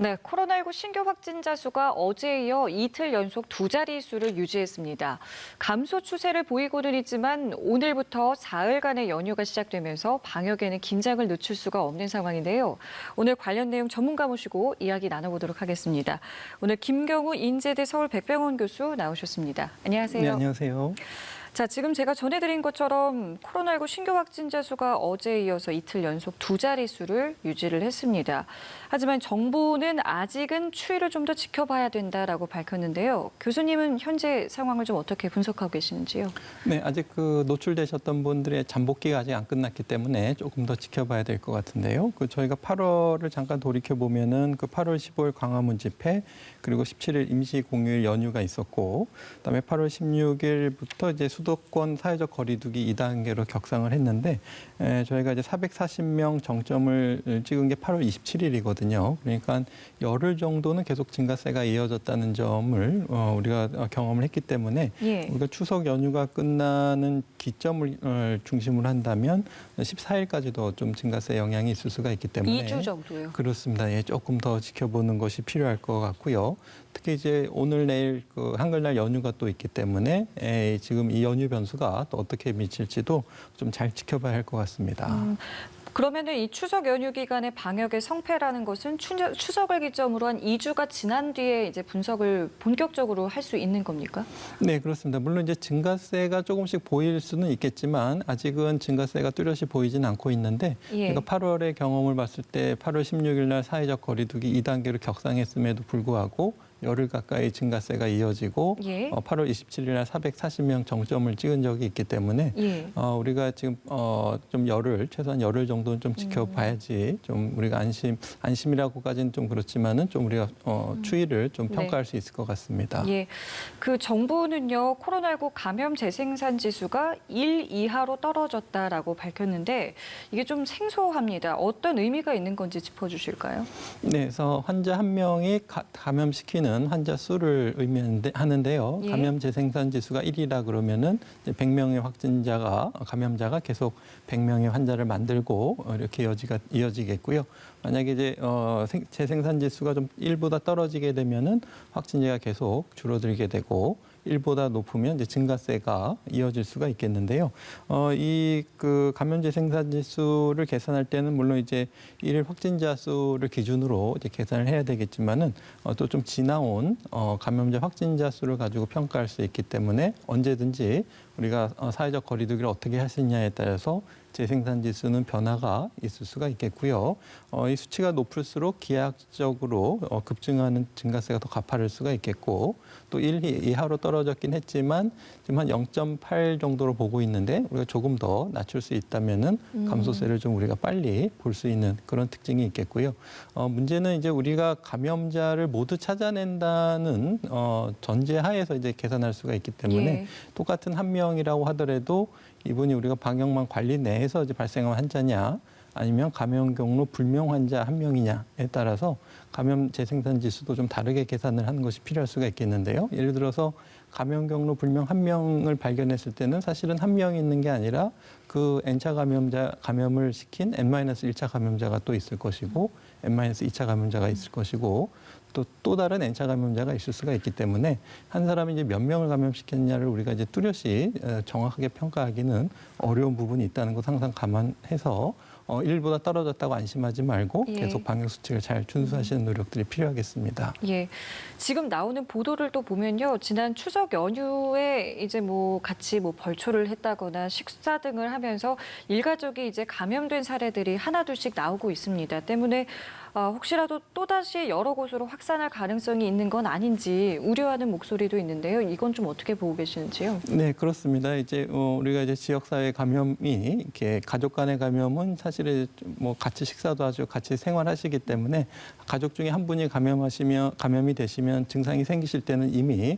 네, 코로나19 신규 확진자 수가 어제에 이어 이틀 연속 두 자릿수를 유지했습니다. 감소 추세를 보이고는 있지만 오늘부터 사흘간의 연휴가 시작되면서 방역에는 긴장을 늦출 수가 없는 상황인데요. 오늘 관련 내용 전문가 모시고 이야기 나눠보도록 하겠습니다. 오늘 김경우 인제대 서울백병원 교수 나오셨습니다. 안녕하세요. 네, 안녕하세요. 자, 지금 제가 전해드린 것처럼 코로나19 신규 확진자 수가 어제에 이어서 이틀 연속 두 자릿수를 유지를 했습니다. 하지만 정부는 아직은 추이를 좀 더 지켜봐야 된다라고 밝혔는데요. 교수님은 현재 상황을 좀 어떻게 분석하고 계시는지요? 네, 아직 노출되셨던 분들의 잠복기가 아직 안 끝났기 때문에 조금 더 지켜봐야 될 것 같은데요. 저희가 8월을 잠깐 돌이켜 보면은 8월 15일 광화문 집회 그리고 17일 임시 공휴일 연휴가 있었고, 그다음에 8월 16일부터 이제 수도권 사회적 거리두기 2단계로 격상을 했는데 저희가 이제 440명 정점을 찍은 게 8월 27일이거든요. 그러니까 열흘 정도는 계속 증가세가 이어졌다는 점을 우리가 경험을 했기 때문에 우리가 추석 연휴가 끝나는 기점을 중심으로 한다면 14일까지도 좀 증가세 영향이 있을 수가 있기 때문에 2주 정도요. 그렇습니다. 예, 조금 더 지켜보는 것이 필요할 것 같고요. 특히 이제 오늘 내일 한글날 연휴가 또 있기 때문에 지금 이 연휴 변수가 또 어떻게 미칠지도 좀 잘 지켜봐야 할 것 같습니다. 그러면은 이 추석 연휴 기간의 방역의 성패라는 것은 추석을 기점으로 한 2주가 지난 뒤에 이제 분석을 본격적으로 할 수 있는 겁니까? 네, 그렇습니다. 물론 이제 증가세가 조금씩 보일 수는 있겠지만 아직은 증가세가 뚜렷이 보이진 않고 있는데 그러니까 8월의 경험을 봤을 때 8월 16일 날 사회적 거리두기 2단계로 격상했음에도 불구하고 열흘 가까이 증가세가 이어지고 8월 27일 날 440명 정점을 찍은 적이 있기 때문에 우리가 지금 좀 최소한 열흘 정도는 좀 지켜봐야지 좀 우리가 안심이라고까지는 좀 그렇지만은 좀 우리가 추이를 좀 평가할 수 있을 것 같습니다. 그 정부는요, 코로나19 감염 재생산 지수가 1 이하로 떨어졌다라고 밝혔는데 이게 좀 생소합니다. 어떤 의미가 있는 건지 짚어주실까요? 네, 그래서 환자 한 명이 감염시키는 환자 수를 의미하는데요. 감염 재생산 지수가 1이라 그러면은 100명의 감염자가 계속 100명의 환자를 만들고 이렇게 이어지겠고요. 만약에 이제 재생산 지수가 좀 1보다 떨어지게 되면은 확진자가 계속 줄어들게 되고 1보다 높으면 이제 증가세가 이어질 수가 있겠는데요. 이 감염 재생산 지수를 계산할 때는 물론 이제 일 확진자 수를 기준으로 이제 계산을 해야 되겠지만은 또 좀 지나온 감염자 확진자 수를 가지고 평가할 수 있기 때문에 언제든지 우리가 사회적 거리두기를 어떻게 하시냐에 따라서 재생산 지수는 변화가 있을 수가 있겠고요. 이 수치가 높을수록 기하학적으로 급증하는 증가세가 더 가파를 수가 있겠고 또 1 이하로 떨어졌긴 했지만 지금 한 0.8 정도로 보고 있는데 우리가 조금 더 낮출 수 있다면은 감소세를 좀 우리가 빨리 볼 수 있는 그런 특징이 있겠고요. 문제는 이제 우리가 감염자를 모두 찾아낸다는 전제하에서 이제 계산할 수가 있기 때문에 똑같은 한 명이라고 하더라도 이분이 우리가 방역망 관리 내에서 이제 발생한 환자냐 아니면 감염 경로 불명 환자 한 명이냐에 따라서 감염 재생산 지수도 좀 다르게 계산을 하는 것이 필요할 수가 있겠는데요. 예를 들어서 감염 경로 불명 한 명을 발견했을 때는 사실은 한 명이 있는 게 아니라 그 N차 감염을 시킨 N-1차 감염자가 또 있을 것이고 N-2차 감염자가 있을 것이고 또 다른 N차 감염자가 있을 수가 있기 때문에 한 사람이 이제 몇 명을 감염시켰냐를 우리가 이제 뚜렷이 정확하게 평가하기는 어려운 부분이 있다는 것 항상 감안해서 1보다 떨어졌다고 안심하지 말고 계속 방역 수칙을 잘 준수하시는 노력들이 필요하겠습니다. 지금 나오는 보도를 또 보면요, 지난 추석 연휴에 이제 같이 벌초를 했다거나 식사 등을 하면서 일가족이 이제 감염된 사례들이 하나둘씩 나오고 있습니다. 때문에 혹시라도 또다시 여러 곳으로 확산할 가능성이 있는 건 아닌지 우려하는 목소리도 있는데요. 이건 좀 어떻게 보고 계시는지요? 네, 그렇습니다. 이제 우리가 이제 지역사회 감염이 이렇게 가족 간의 감염은 사실은 같이 식사도 하죠, 같이 생활하시기 때문에 가족 중에 한 분이 감염이 되시면 증상이 생기실 때는 이미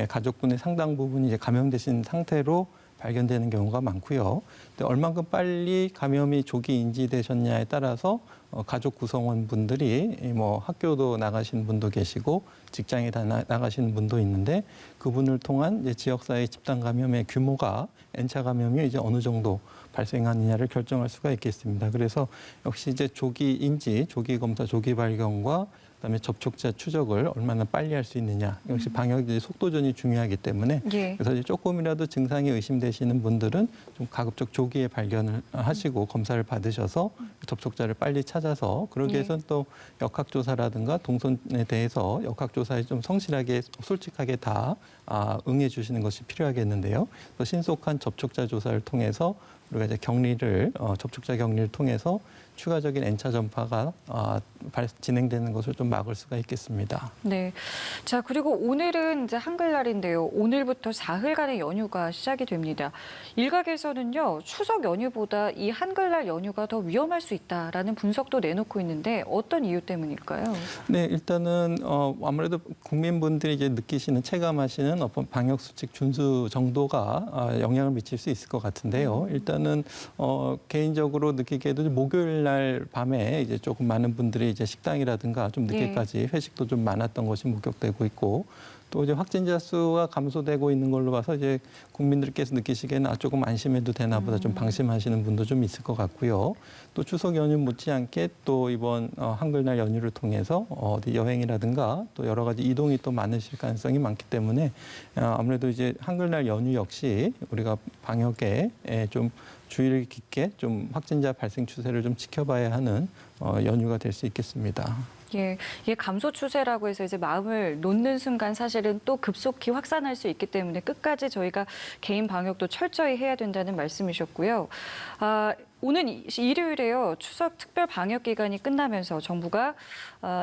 가족분의 상당 부분이 이제 감염되신 상태로 발견되는 경우가 많고요. 근데 얼만큼 빨리 감염이 조기 인지되셨냐에 따라서 가족 구성원분들이 학교도 나가신 분도 계시고 직장에 나가시는 분도 있는데 그분을 통한 이제 지역사회 집단 감염의 규모가 N차 감염이 이제 어느 정도 발생하느냐를 결정할 수가 있겠습니다. 그래서 역시 이제 조기 인지, 조기 검사, 조기 발견과 그다음에 접촉자 추적을 얼마나 빨리 할 수 있느냐. 역시 방역의 속도전이 중요하기 때문에 예. 그래서 이제 조금이라도 증상이 의심되시는 분들은 좀 가급적 조기에 발견을 하시고 검사를 받으셔서 접촉자를 빨리 찾아서 그러기 예. 위해서는 또 역학조사라든가 동선에 대해서 역학조사에 좀 성실하게 솔직하게 다 응해 주시는 것이 필요하겠는데요. 그래서 신속한 접촉자 조사를 통해서 우리가 이제 접촉자 격리를 통해서 추가적인 N차 전파가 진행되는 것을 좀 막을 수가 있겠습니다. 네. 자, 그리고 오늘은 이제 한글날인데요. 오늘부터 사흘간의 연휴가 시작이 됩니다. 일각에서는요, 추석 연휴보다 이 한글날 연휴가 더 위험할 수 있다라는 분석도 내놓고 있는데 어떤 이유 때문일까요? 네, 일단은 아무래도 국민분들이 이제 느끼시는 체감하시는 어떤 방역 수칙 준수 정도가 영향을 미칠 수 있을 것 같은데요. 일단은 개인적으로 느끼기에도 목요일 날 밤에 이제 조금 많은 분들이 이제 식당이라든가 좀 늦게까지 회식도 좀 많았던 것이 목격되고 있고 또 이제 확진자 수가 감소되고 있는 걸로 봐서 이제 국민들께서 느끼시기에는 조금 안심해도 되나 보다 좀 방심하시는 분도 좀 있을 것 같고요. 또 추석 연휴 못지않게 또 이번 한글날 연휴를 통해서 어디 여행이라든가 또 여러 가지 이동이 또 많으실 가능성이 많기 때문에 아무래도 이제 한글날 연휴 역시 우리가 방역에 좀 주의를 깊게 좀 확진자 발생 추세를 좀 지켜봐야 하는 연휴가 될 수 있겠습니다. 예, 이게 감소 추세라고 해서 이제 마음을 놓는 순간 사실은 또 급속히 확산할 수 있기 때문에 끝까지 저희가 개인 방역도 철저히 해야 된다는 말씀이셨고요. 오는 일요일에요. 추석 특별 방역 기간이 끝나면서 정부가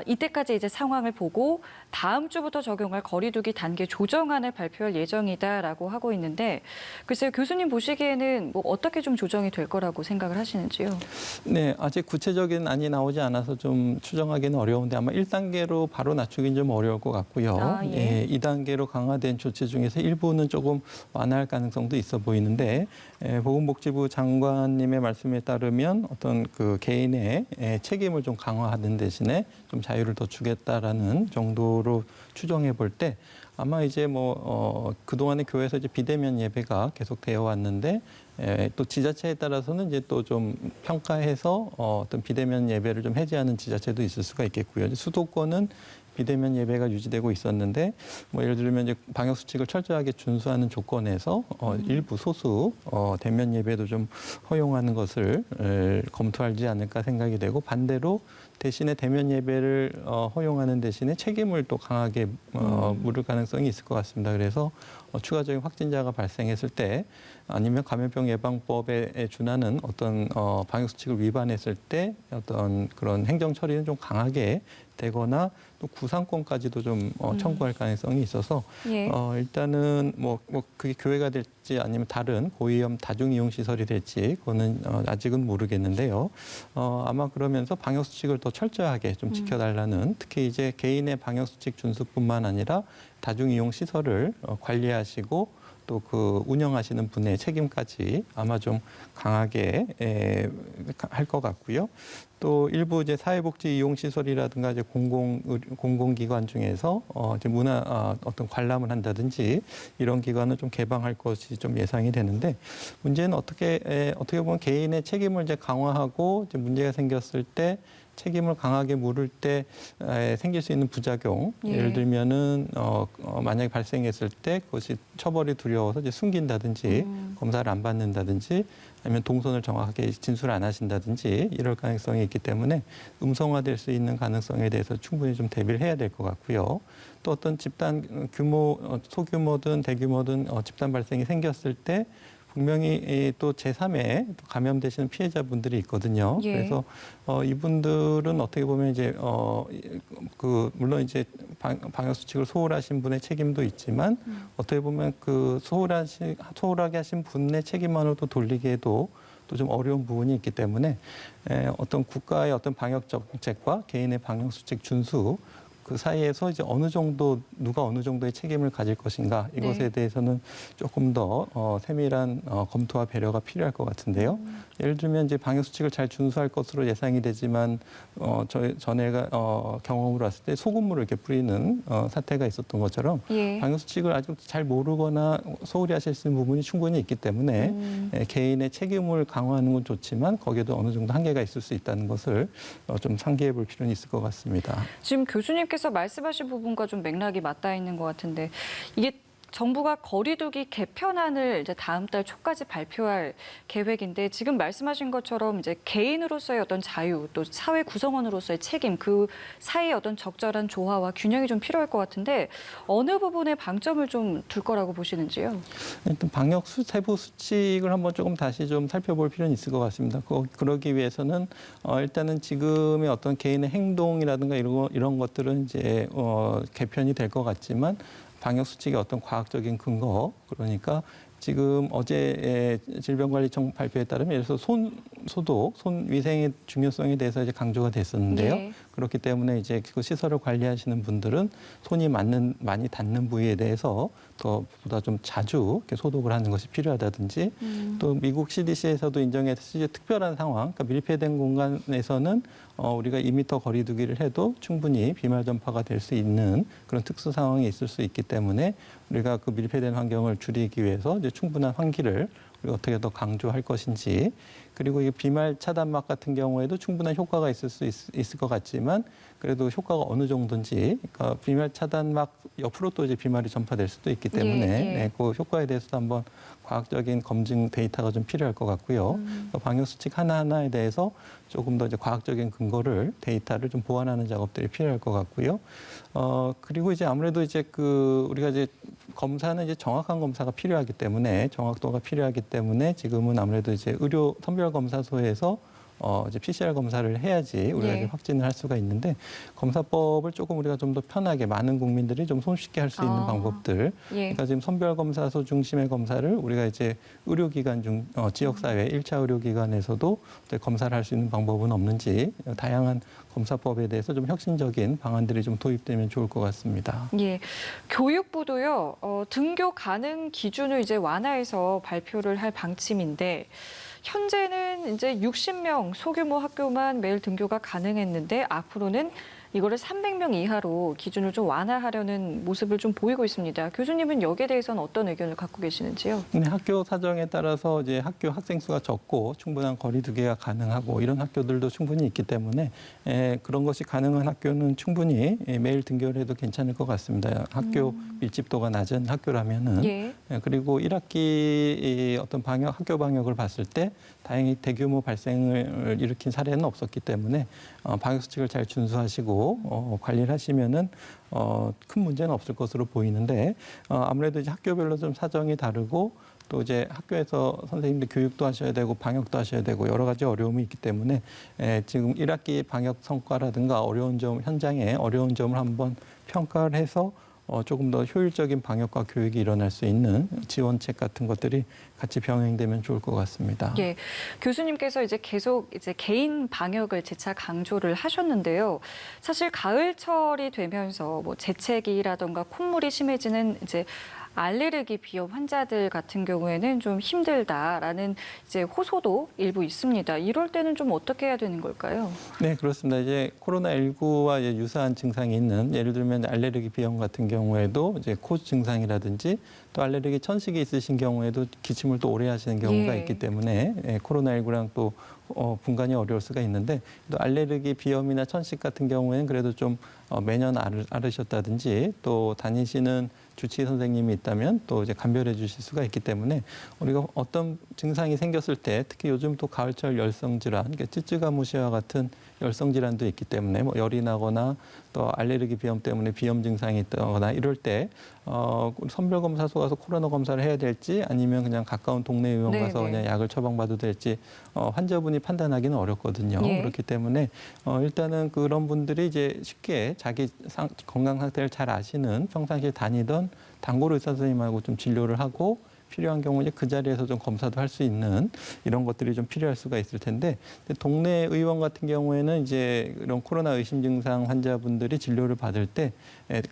이때까지 이제 상황을 보고 다음 주부터 적용할 거리두기 단계 조정안을 발표할 예정이다라고 하고 있는데 글쎄요, 교수님 보시기에는 뭐 어떻게 좀 조정이 될 거라고 생각을 하시는지요? 네, 아직 구체적인 안이 나오지 않아서 좀 추정하기는 어려운데 아마 1단계로 바로 낮추긴 좀 어려울 것 같고요. 예. 2단계로 강화된 조치 중에서 일부는 조금 완화할 가능성도 있어 보이는데 보건복지부 장관님의 말씀에 따르면 어떤 그 개인의 책임을 좀 강화하는 대신에 좀 자유를 더 주겠다라는 정도로 추정해 볼 때 아마 이제 그동안에 교회에서 이제 비대면 예배가 계속 되어 왔는데 또 지자체에 따라서는 이제 또 좀 평가해서 어떤 비대면 예배를 좀 해제하는 지자체도 있을 수가 있겠고요. 수도권은 비대면 예배가 유지되고 있었는데 예를 들면 이제 방역 수칙을 철저하게 준수하는 조건에서 일부 소수 대면 예배도 좀 허용하는 것을 검토하지 않을까 생각이 되고 반대로 대신에 대면 예배를 허용하는 대신에 책임을 또 강하게 물을 가능성이 있을 것 같습니다. 그래서 추가적인 확진자가 발생했을 때 아니면 감염병 예방법에 준하는 어떤 방역 수칙을 위반했을 때 어떤 그런 행정 처리는 좀 강하게 되거나 또 구상권까지도 좀 청구할 가능성이 있어서 예. 일단은 그게 교회가 될지 아니면 다른 고위험 다중이용 시설이 될지 그거는 아직은 모르겠는데요. 아마 그러면서 방역 수칙을 더 철저하게 좀 지켜달라는 특히 이제 개인의 방역 수칙 준수뿐만 아니라 다중이용 시설을 관리하시고 또 그 운영하시는 분의 책임까지 아마 좀 강하게 할 것 같고요. 또 일부 이제 사회복지 이용 시설이라든가 이제 공공기관 중에서 이제 어떤 관람을 한다든지 이런 기관을 좀 개방할 것이 좀 예상이 되는데 문제는 어떻게 보면 개인의 책임을 이제 강화하고 이제 문제가 생겼을 때 책임을 강하게 물을 때 생길 수 있는 부작용, 예를 들면은 만약에 발생했을 때 그것이 처벌이 두려워서 이제 숨긴다든지 검사를 안 받는다든지 아니면 동선을 정확하게 진술 안 하신다든지 이럴 가능성이 있기 때문에 음성화될 수 있는 가능성에 대해서 충분히 좀 대비를 해야 될 것 같고요. 또 어떤 집단 규모, 소규모든 대규모든 집단 발생이 생겼을 때 분명히 또 제3의 감염되시는 피해자분들이 있거든요. 예. 그래서 이분들은 어떻게 보면 이제 물론 이제 방역 수칙을 소홀하신 분의 책임도 있지만 어떻게 보면 그 소홀하게 하신 분의 책임만으로도 돌리기에도 또 좀 어려운 부분이 있기 때문에 어떤 국가의 어떤 방역 정책과 개인의 방역 수칙 준수 그 사이에서 이제 어느 정도 누가 어느 정도의 책임을 가질 것인가 이것에 네. 대해서는 조금 더 세밀한 검토와 배려가 필요할 것 같은데요. 예를 들면 이제 방역 수칙을 잘 준수할 것으로 예상이 되지만 전에가 경험으로 왔을 때 소금물을 이렇게 뿌리는 사태가 있었던 것처럼 예. 방역 수칙을 아직 잘 모르거나 소홀히 하실 수 있는 부분이 충분히 있기 때문에 개인의 책임을 강화하는 건 좋지만 거기에도 어느 정도 한계가 있을 수 있다는 것을 좀 상기해 볼 필요는 있을 것 같습니다. 지금 교수님께서 말씀하신 부분과 좀 맥락이 맞닿아 있는 것 같은데 이게 정부가 거리두기 개편안을 이제 다음 달 초까지 발표할 계획인데 지금 말씀하신 것처럼 이제 개인으로서의 어떤 자유 또 사회 구성원으로서의 책임 그 사이의 어떤 적절한 조화와 균형이 좀 필요할 것 같은데 어느 부분에 방점을 좀 둘 거라고 보시는지요? 일단 방역 세부 수칙을 한번 조금 다시 좀 살펴볼 필요는 있을 것 같습니다. 그러기 위해서는 일단은 지금의 어떤 개인의 행동이라든가 이런 것들은 이제 개편이 될 것 같지만 방역 수칙의 어떤 과학적인 근거 그러니까 지금 어제 질병관리청 발표에 따르면 예를 들어서 손 소독, 손 위생의 중요성에 대해서 이제 강조가 됐었는데요. 예. 그렇기 때문에 이제 그 시설을 관리하시는 분들은 손이 많이 닿는 부위에 대해서 보다 좀 자주 이렇게 소독을 하는 것이 필요하다든지 또 미국 CDC에서도 인정해서 이제 특별한 상황, 그러니까 밀폐된 공간에서는 우리가 2m 거리두기를 해도 충분히 비말 전파가 될 수 있는 그런 특수 상황이 있을 수 있기 때문에 우리가 그 밀폐된 환경을 줄이기 위해서 이제 충분한 환기를 우리가 어떻게 더 강조할 것인지 그리고 이 비말 차단막 같은 경우에도 충분한 효과가 있을 수 있을 것 같지만 그래도 효과가 어느 정도인지 그러니까 비말 차단막 옆으로 또 이제 비말이 전파될 수도 있기 때문에 네, 그 효과에 대해서도 한번 과학적인 검증 데이터가 좀 필요할 것 같고요. 방역 수칙 하나하나에 대해서 조금 더 이제 과학적인 근거를 데이터를 좀 보완하는 작업들이 필요할 것 같고요. 그리고 이제 아무래도 이제 우리가 이제 검사는 이제 정확한 검사가 필요하기 때문에 정확도가 필요하기 때문에 지금은 아무래도 이제 의료 선별검사소에서 이제 PCR 검사를 해야지 우리가 이제 확진을 할 수가 있는데 검사법을 조금 우리가 좀 더 편하게 많은 국민들이 좀 손쉽게 할 수 있는 방법들. 그러니까 지금 선별검사소 중심의 검사를 우리가 이제 의료기관 지역사회 1차 의료기관에서도 이제 검사를 할 수 있는 방법은 없는지 다양한 검사법에 대해서 좀 혁신적인 방안들이 좀 도입되면 좋을 것 같습니다. 예, 교육부도요 등교 가능 기준을 이제 완화해서 발표를 할 방침인데 현재는 이제 60명 소규모 학교만 매일 등교가 가능했는데 앞으로는 이거를 300명 이하로 기준을 좀 완화하려는 모습을 좀 보이고 있습니다. 교수님은 여기에 대해서는 어떤 의견을 갖고 계시는지요? 네, 학교 사정에 따라서 이제 학교 학생 수가 적고 충분한 거리두기가 가능하고 이런 학교들도 충분히 있기 때문에 그런 것이 가능한 학교는 충분히 매일 등교를 해도 괜찮을 것 같습니다. 학교 밀집도가 낮은 학교라면은 예. 그리고 1학기 어떤 학교 방역을 봤을 때 다행히 대규모 발생을 일으킨 사례는 없었기 때문에 방역 수칙을 잘 준수하시고 관리를 하시면은 큰 문제는 없을 것으로 보이는데 아무래도 이제 학교별로 좀 사정이 다르고 또 이제 학교에서 선생님들 교육도 하셔야 되고 방역도 하셔야 되고 여러 가지 어려움이 있기 때문에 지금 1학기 방역 성과라든가 현장의 어려운 점을 한번 평가를 해서 조금 더 효율적인 방역과 교육이 일어날 수 있는 지원책 같은 것들이 같이 병행되면 좋을 것 같습니다. 예, 교수님께서 이제 계속 이제 개인 방역을 재차 강조를 하셨는데요. 사실 가을철이 되면서 뭐 재채기라던가 콧물이 심해지는 이제 알레르기 비염 환자들 같은 경우에는 좀 힘들다라는 이제 호소도 일부 있습니다. 이럴 때는 좀 어떻게 해야 되는 걸까요? 네, 그렇습니다. 이제 코로나19와 유사한 증상이 있는 예를 들면 알레르기 비염 같은 경우에도 이제 코 증상이라든지 또 알레르기 천식이 있으신 경우에도 기침을 또 오래 하시는 경우가 있기 때문에 코로나19랑 또 분간이 어려울 수가 있는데 또 알레르기 비염이나 천식 같은 경우에는 그래도 좀 매년 앓으셨다든지 또 다니시는 주치의 선생님이 있다면 또 이제 감별해 주실 수가 있기 때문에 우리가 어떤 증상이 생겼을 때 특히 요즘 또 가을철 열성 질환, 그러니까 쯔쯔가무시와 같은 열성 질환도 있기 때문에 뭐 열이 나거나 또 알레르기 비염 때문에 비염 증상이 있거나 이럴 때 선별검사소 가서 코로나 검사를 해야 될지 아니면 그냥 가까운 동네 의원 가서 그냥 약을 처방받아도 될지 환자분이 판단하기는 어렵거든요. 그렇기 때문에 일단은 그런 분들이 이제 쉽게 자기 건강 상태를 잘 아시는 평상시에 다니던 단골 의사 선생님하고 좀 진료를 하고 필요한 경우 이제 그 자리에서 좀 검사도 할 수 있는 이런 것들이 좀 필요할 수가 있을 텐데 동네 의원 같은 경우에는 이제 이런 코로나 의심 증상 환자분들이 진료를 받을 때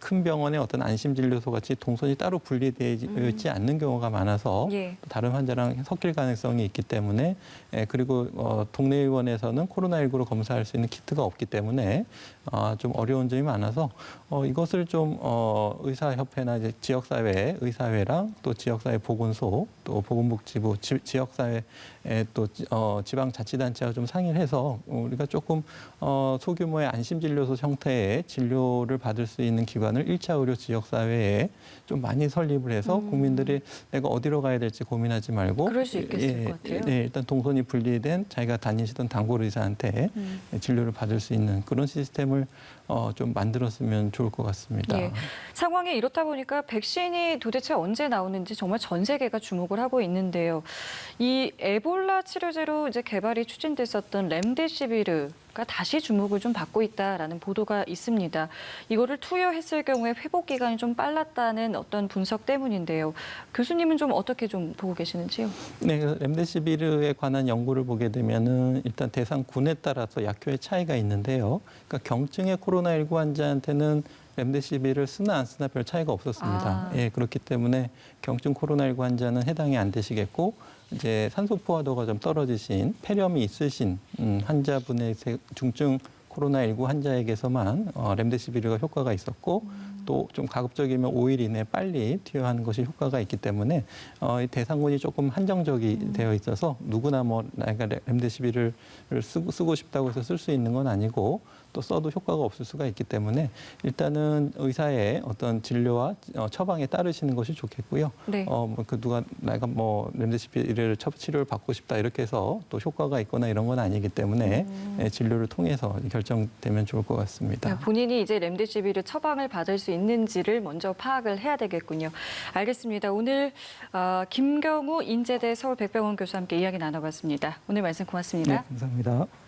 큰 병원의 어떤 안심 진료소 같이 동선이 따로 분리되어 있지 않는 경우가 많아서 예. 다른 환자랑 섞일 가능성이 있기 때문에 그리고 동네 의원에서는 코로나19로 검사할 수 있는 키트가 없기 때문에 좀 어려운 점이 많아서 이것을 좀 의사협회나 이제 지역사회 의사회랑 또 지역사회 보건소 또 보건복지부 지역사회 또 지방자치단체와 좀 상의를 해서 우리가 조금 소규모의 안심진료소 형태의 진료를 받을 수 있는 기관을 1차 의료 지역사회에 좀 많이 설립을 해서 국민들이 내가 어디로 가야 될지 고민하지 말고 그럴 수 있겠을 것 같아요. 일단 동선이 분리된 자기가 다니시던 단골 의사한테 진료를 받을 수 있는 그런 시스템을 좀 만들었으면 좋을 것 같습니다. 예. 상황이 이렇다 보니까 백신이 도대체 언제 나오는지 정말 전 세계가 주목을 하고 있는데요. 이 에볼라 치료제로 이제 개발이 추진됐었던 렘데시비르가 다시 주목을 좀 받고 있다라는 보도가 있습니다. 이거를 투여했을 경우에 회복 기간이 좀 빨랐다는 어떤 분석 때문인데요. 교수님은 좀 어떻게 좀 보고 계시는지요? 네, 렘데시비르에 관한 연구를 보게 되면은 일단 대상군에 따라서 약효의 차이가 있는데요. 그러니까 경증의 코로나19 환자한테는 렘데시비르를 쓰나 안 쓰나 별 차이가 없었습니다. 예, 그렇기 때문에 경증 코로나19 환자는 해당이 안 되시겠고 이제 산소 포화도가 좀 떨어지신 폐렴이 있으신 환자분의 중증 코로나19 환자에게서만 렘데시비르가 효과가 있었고 또 좀 가급적이면 5일 이내 빨리 투여하는 것이 효과가 있기 때문에 이 대상군이 조금 한정적이 되어 있어서 누구나 뭐 내가 렘데시비르를 쓰고 싶다고 해서 쓸 수 있는 건 아니고 또 써도 효과가 없을 수가 있기 때문에 일단은 의사의 어떤 진료와 처방에 따르시는 것이 좋겠고요. 네. 누가 내가 뭐 렘데시비르를 치료를 받고 싶다 이렇게 해서 또 효과가 있거나 이런 건 아니기 때문에 진료를 통해서 결정되면 좋을 것 같습니다. 본인이 이제 렘데시비르 처방을 받을 수 있는지를 먼저 파악을 해야 되겠군요. 알겠습니다. 오늘 김경우 인제대 서울백병원 교수와 함께 이야기 나눠봤습니다. 오늘 말씀 고맙습니다. 네, 감사합니다.